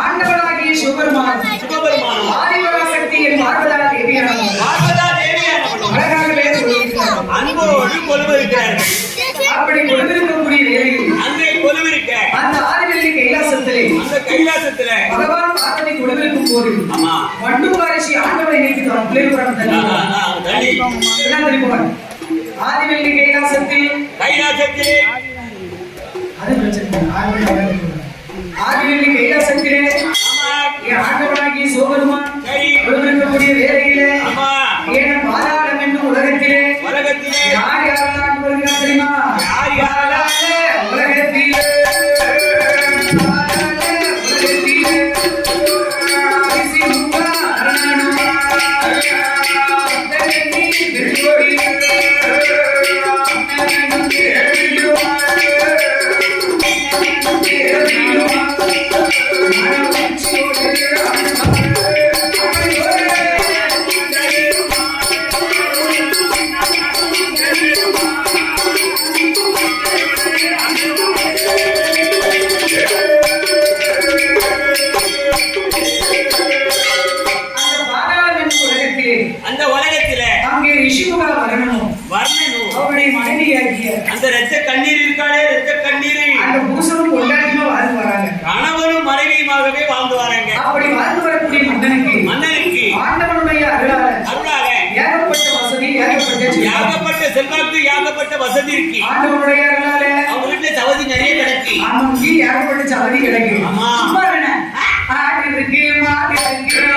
ஆண்டவனாகிய சிவபெருமான் ஆதிபராசக்தியின் பார்வதா தேவியானவள் அழகாகவே சொல்லியிருக்கிறார். அன்போடு கொலுவிருக்கிறார்கள். அப்படி கொலுவிருக்கக்கூடிய வேளையில் அங்கே கொலுவிருக்க அந்த ஆதிவெள்ளி கைலாசத்திலே அந்த கைலாசத்திலே பகவான் பார்வதி கொலுவிருக்கும் போது வண்டுவாரிசி ஆண்டவனை நினைத்து தன் பிள்ளைபுரம் தள்ளி ஆதிவெள்ளி கைலாசத்தில் அது பிரச்சனை ஆதிவெள்ளி கைலாசத்திலே ஆண்டவனாகிய சிவபெருமான் கொலுவிருக்கக்கூடிய வேளையிலே ஏன பாதாளம் என்னும் உலகத்திலே யார் யாரெல்லாம் ஆண்டு வருகிறார் தெரியுமா? உலகத்திலே அந்த ரத்த கண்ணீர் இருக்காளே, ரத்த கண்ணீர் அந்த புருஷனும் கொண்டாட்டியும் வாழ்ந்து வராங்க. கணவனும் மனைவியுமாகவே வாழ்ந்து வராங்க. அப்படி வாழ்ந்து வரக்கூடிய மன்னனுக்கு ஆண்டவனுடைய அருளால ஏகப்பட்ட வசதி, ஏகப்பட்ட செல்வாக்கு, ஏகப்பட்ட வசதி இருக்கு. ஆண்டவனுடைய அருளால அவங்க வீட்டுல சவதி நிறைய கிடக்கு. ஆமாங்க, ஏகப்பட்ட சவதி கிடக்கு. சும்மா என்ன ஆடு இருக்கு, மாடு இருக்கு,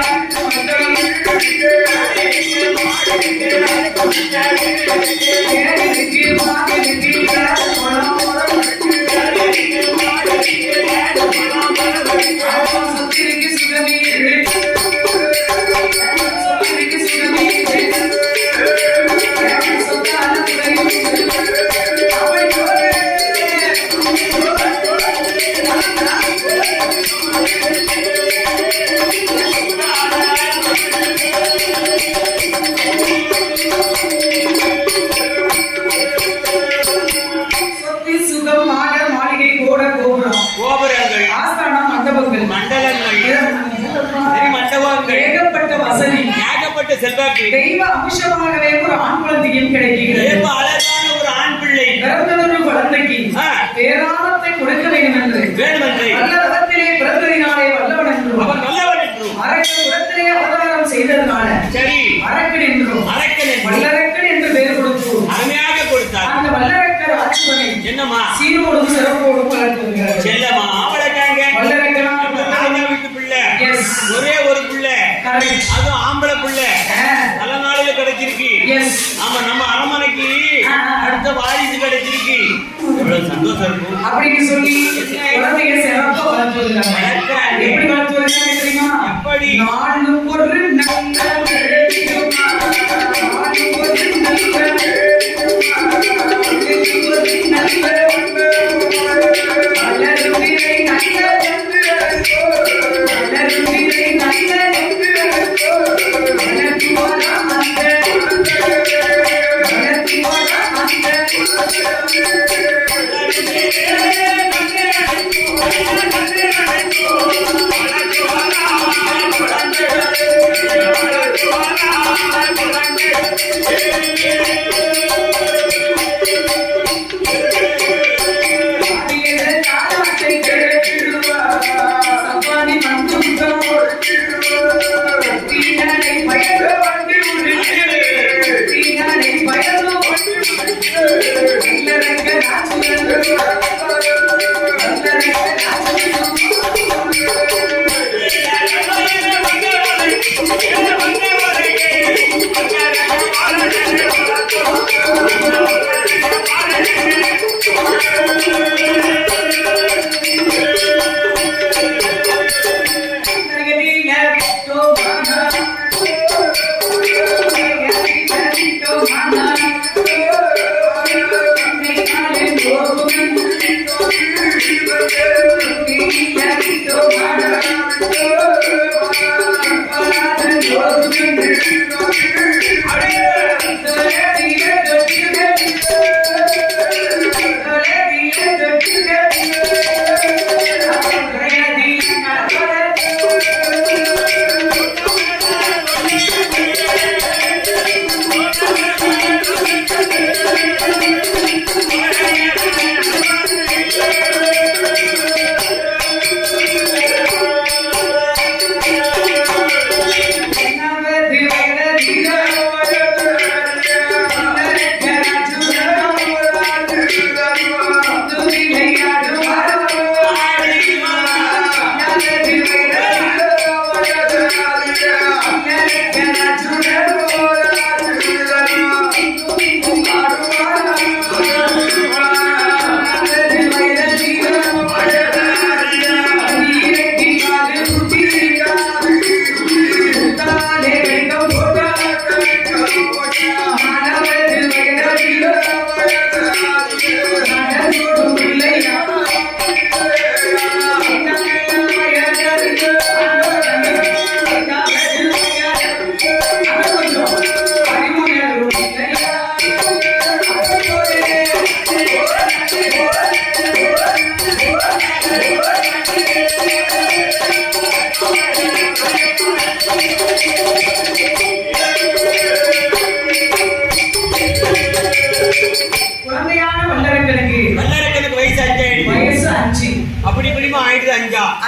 தெய்வ அம்சமாகவே ஒரு ஆண் குழந்தையும் கிடைக்கிறது. அழகான ஒரு ஆண் பிள்ளை பிறந்ததொரு குழந்தைக்கு பேரானத்தை கொடுக்க வேண்டும் என்று நல்லதத்திலே பிறந்ததினாலே வல்லவன் என்றும் அரக்க குலத்திலே அவதாரம் செய்ததனால அரக்கன் என்றும் வல்லரக்கன் என்று பெயர் கொடுத்து அருமையாக கொடுத்தார். அந்த வல்லரக்கர் ஆட்சிவனை என்னமா சீரோடும் சிறப்போடும் வளர்த்துகிறார். செல்லமா வளர்க்காங்க. வல்லரக்கனா வீட்டு பிள்ளை ஒரே ஒரு பிள்ளை, அதுவும் ஆம்பளை பிள்ளை நல்ல நாளில கிடைச்சிருக்கு. ஆமா, நம்ம அரண்மனைக்கு அடுத்த வாரிசு கிடைச்சிருக்கு. எவ்வளவு சந்தோஷம் இருக்கும் அப்படின்னு சொல்லி குழந்தைய சிறப்பா வளர்த்துகிறாங்க. எப்படி வளர்த்துகிறாங்க தெரியுமா? எப்படி? நாலு ஒரு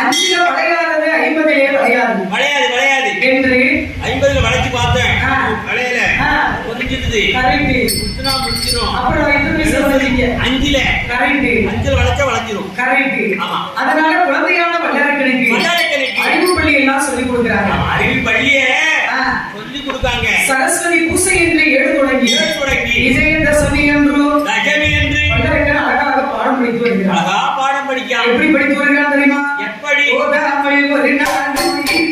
5ல வளையாதது 50லே வளையாது வளையாது என்று 50ல வளைச்சு பார்த்தேன் வளையல புரிஞ்சிடுது கரெக்ட் சுத்தனா முடிச்சிரும் அப்புறம் என்ன சொல்றீங்க 5ல கரெக்ட் 5ல வளைச்சா வளைஞ்சிரும் கரெக்ட் ஆமா அதனால குழந்தையான வல்லரக்கனுக்கு அறிவு பள்ளி எல்லாம் சொல்லி கொடுக்கறாங்க அறிவு பள்ளியே சொல்லி கொடுத்தாங்க சரஸ்வதி பூசை என்று ஏழு தொடங்கி விஜயதசமி என்று வல்லரக்கன் அழகாக பாடம் படித்து வருகிறார் பாடம் படிக்க எப்படி படித்து வருகிறார் தெரியுமா எப்படி ஓதாமல் ஒரு நாள் இருக்கிறது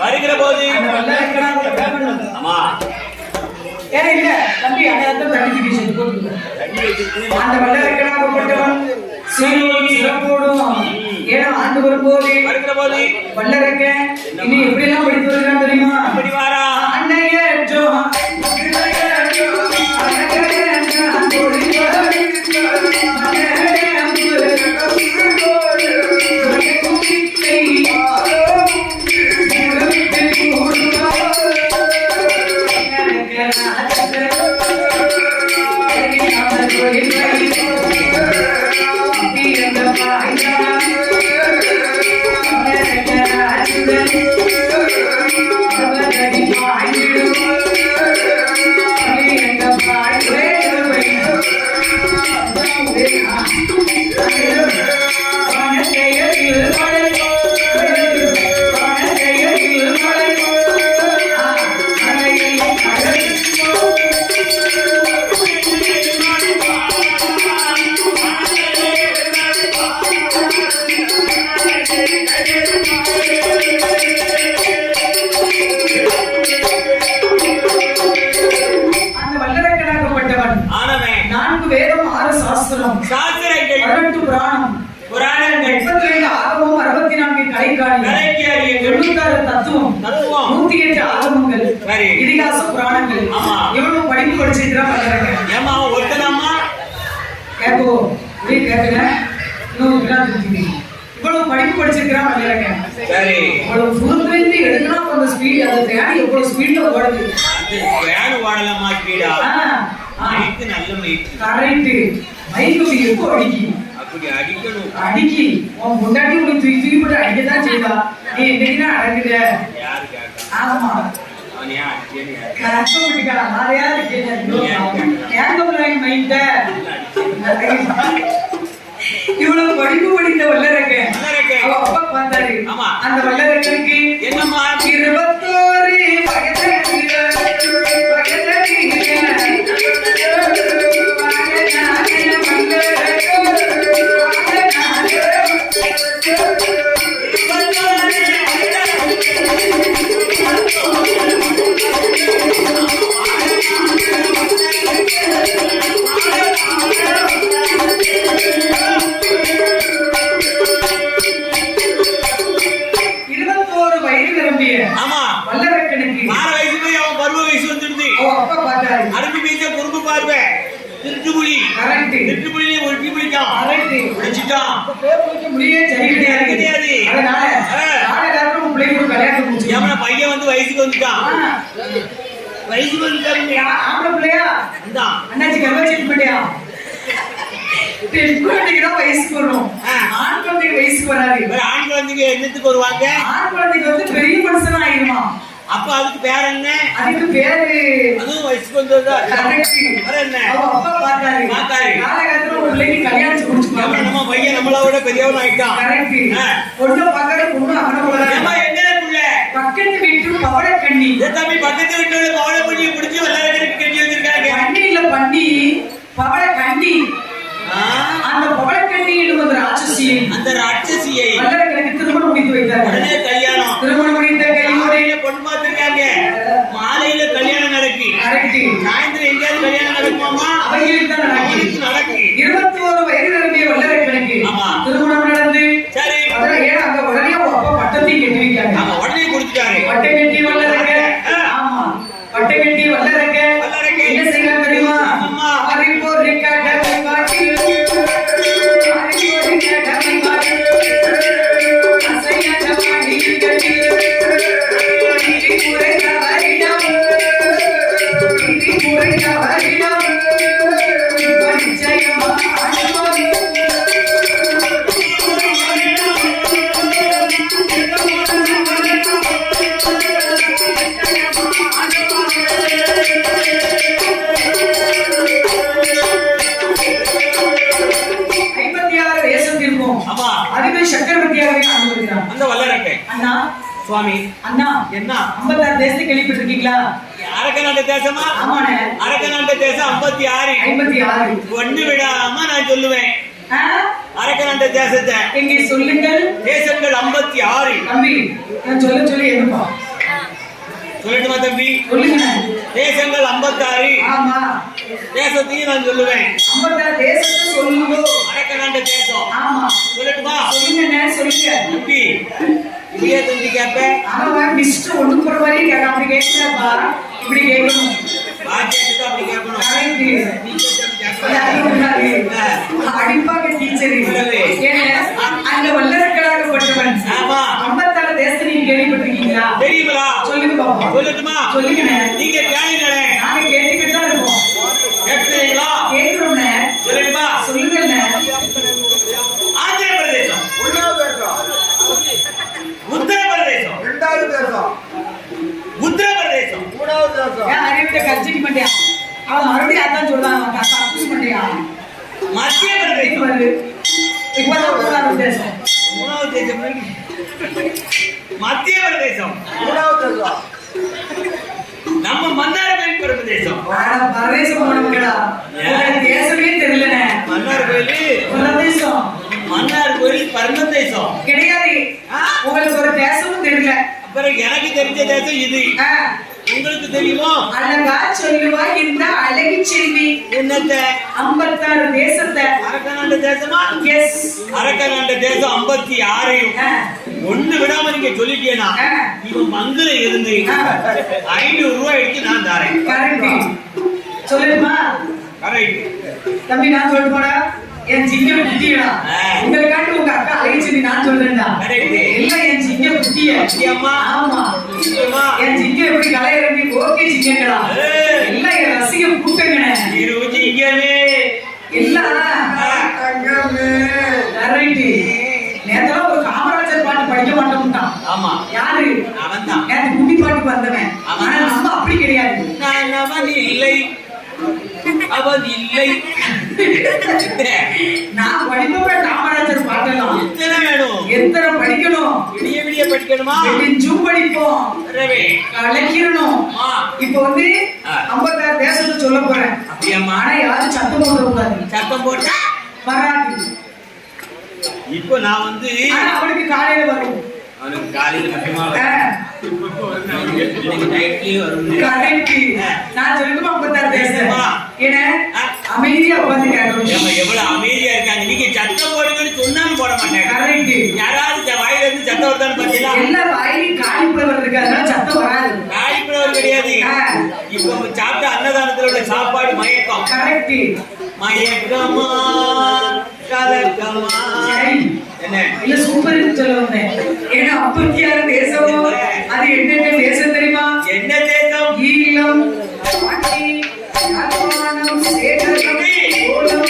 வருகிற போது ஆமா ஏன்னா இல்ல தம்பி அந்த வல்லரக்கனாகப்பட்டவன் சிறப்போடும் ஏன்னா ஆண்டு வரும்போது வருகிற போது வல்லரக்கன் இன்னும் எப்படி எல்லாம் படித்து வருகிறான் தெரியுமா அப்படி வாரா அன்னையோ இதிகாச புராணங்கள் இவனும் படிப்பு படிச்சிருக்கிறான் ஏமா ஒருத்தனம்மா கேப்போ நீ கேட்கல இவ்வளவு படிப்பு படிச்சிருக்கிறான் வல்லரக்கன் சரி இவ்வளவு தூரத்துல எடுக்கணும் அந்த ஸ்பீட் அந்த தேடி எவ்வளவு ஸ்பீட்ல ஓடுது வேணு வாடலமா ஸ்பீடா மைக்கு நல்ல மைக்கு கரெக்ட் மைக்கு எப்போ அடிக்கி அப்படி அடிக்கணும் அடிக்கி உன் முன்னாடி உனக்கு தூக்கி தூக்கி போட்டு அடிக்கதான் செய்தா நீ என்னைக்குதான் அடங்குத யாரு கேட்க ஆமா இவ்வளவு படிப்பு படித்த வல்லரக்கன் அப்பா பார்த்தாரு அந்த வல்லரக்கனுக்கு என்னம்மா 21 ஆமா திருட்டுப்புலி. கரெக்ட். திருட்டுப்புலியே ஒட்டி பிடிக்கான். கரெக்ட். பிடிச்சிட்டான். பேர் பிடிக்க முடியவே சரி கிடையாது. கிடையாது. அதனால நாளைக்கு உன் பிள்ளைக்கு ஒரு கல்யாணம் முடிச்சு. ஏன்னா பையன் வந்து வயசுக்கு வந்துட்டான். வயசுக்கு வந்துட்டாருங்க. ஆம்பளை பிள்ளையா? இதான். அண்ணாச்சி கர்ப்பச்சேரி பிள்ளையா? பெண் குழந்தைக்கு தான் வயசுக்கு வரும். ஆண் குழந்தைக்கு வயசுக்கு வராது. ஆண் குழந்தைங்க என்னத்துக்கு வருவாங்க? ஆண் குழந்தைக்கு வந்து பெரிய மனுஷனா ஆயிருமா. அப்ப அதுக்கு பேர் என்ன? அதுக்கு பேரு அதுவும் வயசுக்கு வந்ததா? கரெக்ட். வேற என்ன? அவ அப்பா பார்த்தாரு. காலகாலத்துல ஒரு பிள்ளைக்கு கல்யாணம் முடிச்சுப்பாங்க. நம்ம பையன் நம்மளோட பெரியவன் ஆயிட்டான். கரெக்ட். பொண்ணு பார்க்கற பொண்ணு அவன போல. ஏமா எங்க புள்ள? பக்கத்து வீட்டு பவளக்கண்ணி. தம்பி பக்கத்து வீட்டுல பவளக்கண்ணியை பிடிச்சி விளையாடுறதுக்கு கட்டி வச்சிருக்காங்க. கண்ணில பண்ணி பவளக்கண்ணி. அந்த பவளக்கண்ணி ஒரு ராட்சசியை. அந்த ராட்சசியை வல்லரக்கனுக்கு திருமணம் முடித்து வைத்தார். உடனே கல்யாணம். திருமணம் முடித்த கையோட பொண்ணு பார்த்திருக்காங்க. மாலையில கல்யாணம் நடக்கு. கரெக்ட். சாயந்தரம் எங்கேயாவது கல்யாணம் நடக்குமாமா? அவங்களுக்கு தான் நடக்கு. 21 வயது நிரம்பிய வல்லரக்கனுக்கு திருமணம் நடந்து சரி அங்க உடனே அப்பா பட்டத்தையும் கட்டி வைக்காங்க. உடனே கொடுத்துட்டாரு. பட்டை கட்டி வல்லரக்க. ஆமா பட்டை கட்டி வல்லரக்க. என்ன செய்யலாம் தெரியுமா? அறிப்போ ரிக்காட்டை காட்டி சுவாமி அண்ணா என்ன 56 தேசத்தை கேள்விப்பட்டிருக்கீங்களா? அரக்கநாட்ட தேசமா? ஆமாண்ணே. அரக்கநாட்ட தேசம் 56. ஒண்ணு விடாம நான் சொல்லுவேன். அரக்கநாட்ட தேசத்தை எங்கே சொல்லுங்கள். தேசங்கள் 56. தம்பி நான் சொல்லி என்னப்பா சொல்லட்டுமா தம்பி? சொல்லுங்க. தேசங்கள் 56. ஆமா தேசத்தையும் நான் சொல்லுவேன். 56 தேசத்தை சொல்லுங்க. அரக்கநாட்ட தேசம். ஆமா சொல்லட்டுமா? சொல்லுங்க சொல்லுங்க தம்பி. இப்படியே தம்பி கேட்பேன். அவன் மிஸ்டர் ஒண்ணு போற மாதிரி கேட்க. அப்படி கேட்கப்பா இப்படி கேட்கணும். பாக்கியத்துக்கு அப்படி கேட்கணும். அடிப்பாங்க டீச்சர். அந்த வல்லரக்களாகப்பட்டவன் 56 தேசத்தை நீங்க கேள்விப்பட்டிருக்கீங்களா? தெரியுங்களா? சொல்லுங்க பாப்பா. சொல்லட்டுமா? சொல்லுங்க. நீங்க கேளுங்களே. நாங்க கேட்டுக்கிட்டு தான் இருக்கோம். கேட்கிறீங்களா? கேட்கிறோம்னே. சொல்லட்டுமா? சொல்லுங்க. ஆந்திர பிரதேசம். உத்தரப்பிரதேசம். இரண்டாவது தேசம். உத்தரப்பிரதேசம். மூணாவது தேசம். ஏன் அறிவிட்ட கட்சி பண்ணியா? அவன் மறுபடியும் அதான் சொல்றான். தப்பு பண்ணியா? மத்திய பிரதேசம். இப்பதான் மூணாவது தேசம். மூணாவது தேசம். மத்திய பிரதேசம். மூணாவது தேசம். நம்ம மன்னார்கோயில் பிரதேசம். பிரதேசம் போனவங்களா? தேசமே தெரியலனே. மன்னார்கோயில் பிரதேசம். மன்னார்கோயில் பிரதேசம் கிடையாது. உங்களுக்கு ஒரு தேசமும் தெரியல. அப்புறம் எனக்கு தெரிஞ்ச தேசம் இது. உங்களுக்கு தெரியுமா? அழகா சொல்லுவா இந்த அழகி செல்வி. என்னத்த? 56 தேசத்தை. அரக்கநாட்ட தேசமா? எஸ். அரக்கநாட்ட தேசம் 56. ஒண்ணு விடாம நீங்க சொல்லிட்டீங்கன்னா இவன் மங்குல இருந்து 500 ரூபாய் எடுத்து நான் தரேன். கரெக்ட். சொல்லுமா? கரெக்ட். தம்பி நான் சொல்லிட்டு போடா. என் சிங்க புத்தியா உங்களுக்காண்டி உங்க அக்கா அழைச்சு நான் சொல்றேன்டா. எல்லாம் என் சிங்க புத்திய. ஆமா என் சிங்க எப்படி கலை இறங்கி ஓகே சிங்கங்களா? எல்லாம் என் ரசிக கூட்டங்கண்ணே. எல்லாம் கரெக்ட். நேத்தெல்லாம் ஒரு காமராஜர் பாட்டு படிக்க மாட்டோம்ட்டான். ஆமா யாரு? அவன் தான். நேத்து குட்டி பாட்டுக்கு வந்தவன். ஆனா நம்ம அப்படி கிடையாது. நான் இல்லை அவன் இல்லை. நான் படிப்பேன் காமராஜர் பாட்டெல்லாம். எத்தனை வேணும்? எத்தனை படிக்கணும்? விடிய விடிய படிக்கணுமா? நெஞ்சும் படிப்போம். கலக்கிடணும். இப்ப வந்து 56 தேசத்தை சொல்ல போறேன். ஆனா யாரும் சத்தம் போடக்கூடாது. சத்தம் போட்டா வராது. இப்போ நான் வந்து அவனுக்கு காலையில வரும். அவனுக்கு காலையில மட்டுமா நான் சொல்லுமா 56 தேசமா? ஏன்னா அமைதியா உட்கார்ந்து கேட்கணும். எவ்வளவு அமைதியா இருக்காங்க. நீங்க சத்தம் போடுங்கன்னு சொன்னாலும் போட மாட்டாங்க. கரெக்ட். யாராவது வாயில இருந்து சத்தம் வருதான்னு பாத்தீங்களா? எல்லா வாயிலும் காலிஃபிளவர் இருக்கு. அதனால சத்தம் வராது. காலிஃபிளவர் கிடையாது. நல்லது. இப்ப சாப்பிட்ட அன்னதானத்துல உள்ள சாப்பாடு மயக்கம். கரெக்ட். மயக்கமா கலக்கமா என்ன இல்ல சூப்பர் சொல்லுவாங்க. ஏன்னா அப்பத்தியார் தேசமோ அது என்னென்ன தேசம் தெரியுமா? என்ன தேசம்? ஈழம், பாண்டி, யாழ்ப்பாணம், சேலம், சோழம்,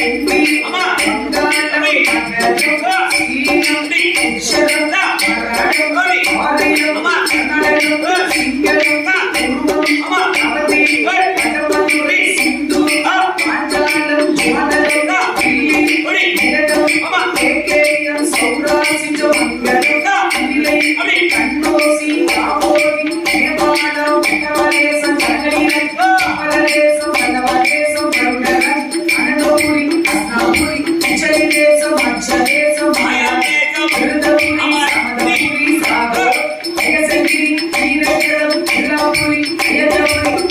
உப்பி, வங்காளம், மகரம், சீனம், உச்சரம், மராடம், ஆரியம், கன்னடம், சிங்களம், உருவம், அவதி, வடமதுரை, சிந்து, பாஞ்சாலம், ஜாதகம், கிள்ளி, நிரடம், கேகேயம், சௌராசிஜம், மங்கலம், இலை, கண்ணோசி, காவோதி, நேபாளம், வங்கதேசம், கன்னடியம், அமரதேசம், வல்லவதேசம், கருடகம், அனந்தபுரி, அஸ்னாபுரி, உச்சலை தேசம், மச்சதேசம், மாயாதேசம், விருந்தபுரி, சமதபுரி, சாகர், ஜெயசங்கிரி, வீரகரம், எல்லாபுரி, அயதபுரி,